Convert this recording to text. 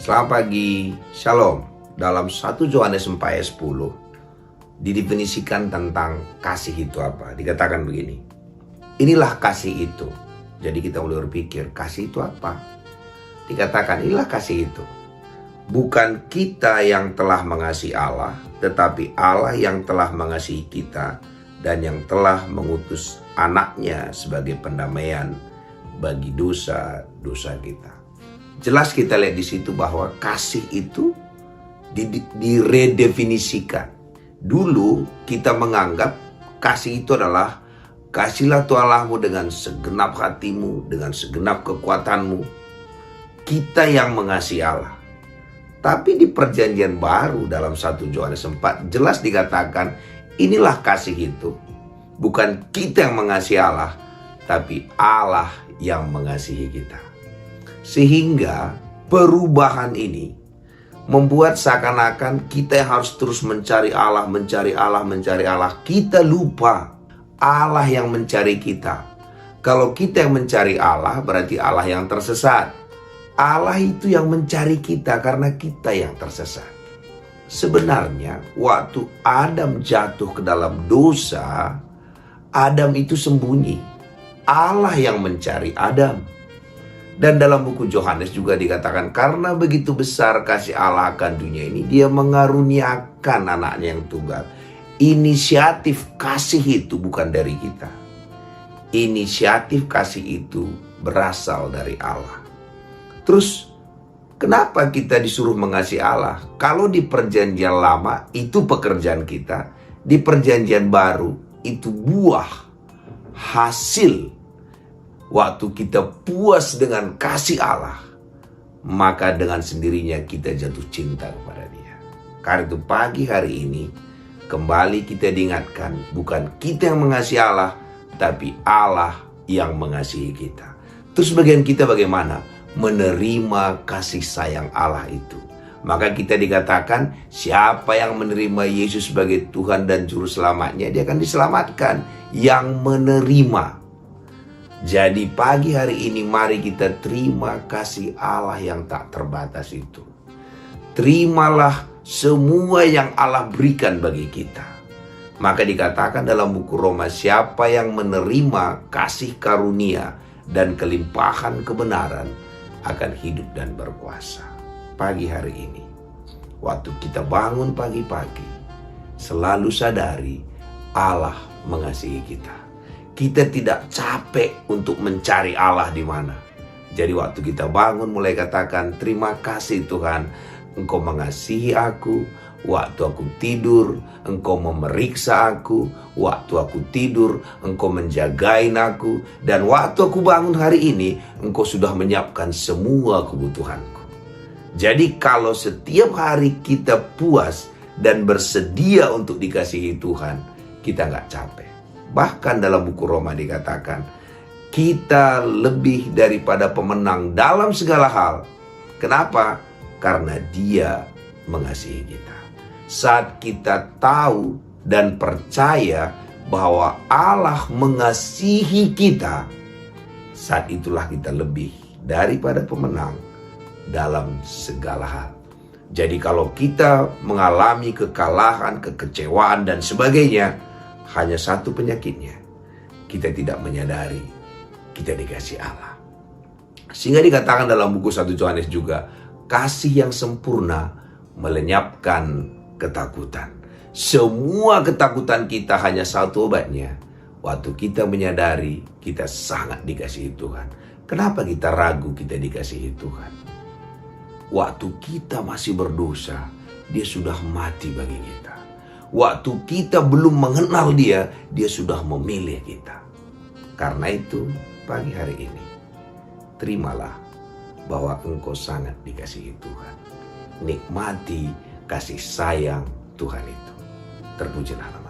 Selamat pagi, Shalom. Dalam 1 Yohanes 4 ayat 10 didefinisikan tentang kasih itu apa. Dikatakan begini, inilah kasih itu. Jadi kita mulai berpikir, kasih itu apa? Dikatakan inilah kasih itu. Bukan kita yang telah mengasihi Allah, tetapi Allah yang telah mengasihi kita dan yang telah mengutus anaknya sebagai pendamaian bagi dosa-dosa kita. Jelas kita lihat di situ bahwa kasih itu diredefinisikan. Dulu kita menganggap kasih itu adalah kasihlah Tuhan Allahmu dengan segenap hatimu, dengan segenap kekuatanmu. Kita yang mengasihi Allah. Tapi di perjanjian baru dalam 1 Yohanes 4 jelas dikatakan inilah kasih itu. Bukan kita yang mengasihi Allah, tapi Allah yang mengasihi kita. Sehingga perubahan ini membuat seakan-akan kita harus terus mencari Allah, mencari Allah, mencari Allah. Kita lupa Allah yang mencari kita. Kalau kita yang mencari Allah, berarti Allah yang tersesat. Allah itu yang mencari kita karena kita yang tersesat. Sebenarnya waktu Adam jatuh ke dalam dosa, Adam itu sembunyi. Allah yang mencari Adam. Dan dalam buku Yohanes juga dikatakan karena begitu besar kasih Allah akan dunia ini, dia mengaruniakan anaknya yang tunggal. Inisiatif kasih itu bukan dari kita. Inisiatif kasih itu berasal dari Allah. Terus kenapa kita disuruh mengasihi Allah? Kalau di perjanjian lama itu pekerjaan kita, di perjanjian baru itu buah hasil. Waktu kita puas dengan kasih Allah, maka dengan sendirinya kita jatuh cinta kepada Dia. Karena itu pagi hari ini kembali kita diingatkan, bukan kita yang mengasihi Allah, tapi Allah yang mengasihi kita. Terus bagian kita bagaimana? Menerima kasih sayang Allah itu. Maka kita dikatakan siapa yang menerima Yesus sebagai Tuhan dan Juru Selamatnya, dia akan diselamatkan. Yang menerima. Jadi pagi hari ini mari kita terima kasih Allah yang tak terbatas itu. Terimalah semua yang Allah berikan bagi kita. Maka dikatakan dalam buku Roma, siapa yang menerima kasih karunia dan kelimpahan kebenaran akan hidup dan berkuasa. Pagi hari ini, waktu kita bangun pagi-pagi, selalu sadari Allah mengasihi kita. Kita tidak capek untuk mencari Allah di mana. Jadi waktu kita bangun mulai katakan, terima kasih Tuhan, Engkau mengasihi aku. Waktu aku tidur, Engkau memeriksa aku. Waktu aku tidur, Engkau menjagain aku. Dan waktu aku bangun hari ini, Engkau sudah menyiapkan semua kebutuhanku. Jadi kalau setiap hari kita puas dan bersedia untuk dikasihi Tuhan, kita nggak capek. Bahkan dalam buku Roma dikatakan, kita lebih daripada pemenang dalam segala hal. Kenapa? Karena Dia mengasihi kita. Saat kita tahu dan percaya bahwa Allah mengasihi kita, saat itulah kita lebih daripada pemenang dalam segala hal. Jadi kalau kita mengalami kekalahan, kekecewaan dan sebagainya, hanya satu penyakitnya, kita tidak menyadari kita dikasihi Allah. Sehingga dikatakan dalam buku 1 Yohanes juga, kasih yang sempurna melenyapkan ketakutan. Semua ketakutan kita hanya satu obatnya, waktu kita menyadari kita sangat dikasihi Tuhan. Kenapa kita ragu kita dikasihi Tuhan? Waktu kita masih berdosa, Dia sudah mati bagi kita. Waktu kita belum mengenal Dia, Dia sudah memilih kita. Karena itu, pagi hari ini, terimalah bahwa engkau sangat dikasihi Tuhan. Nikmati kasih sayang Tuhan itu. Terpujilah nama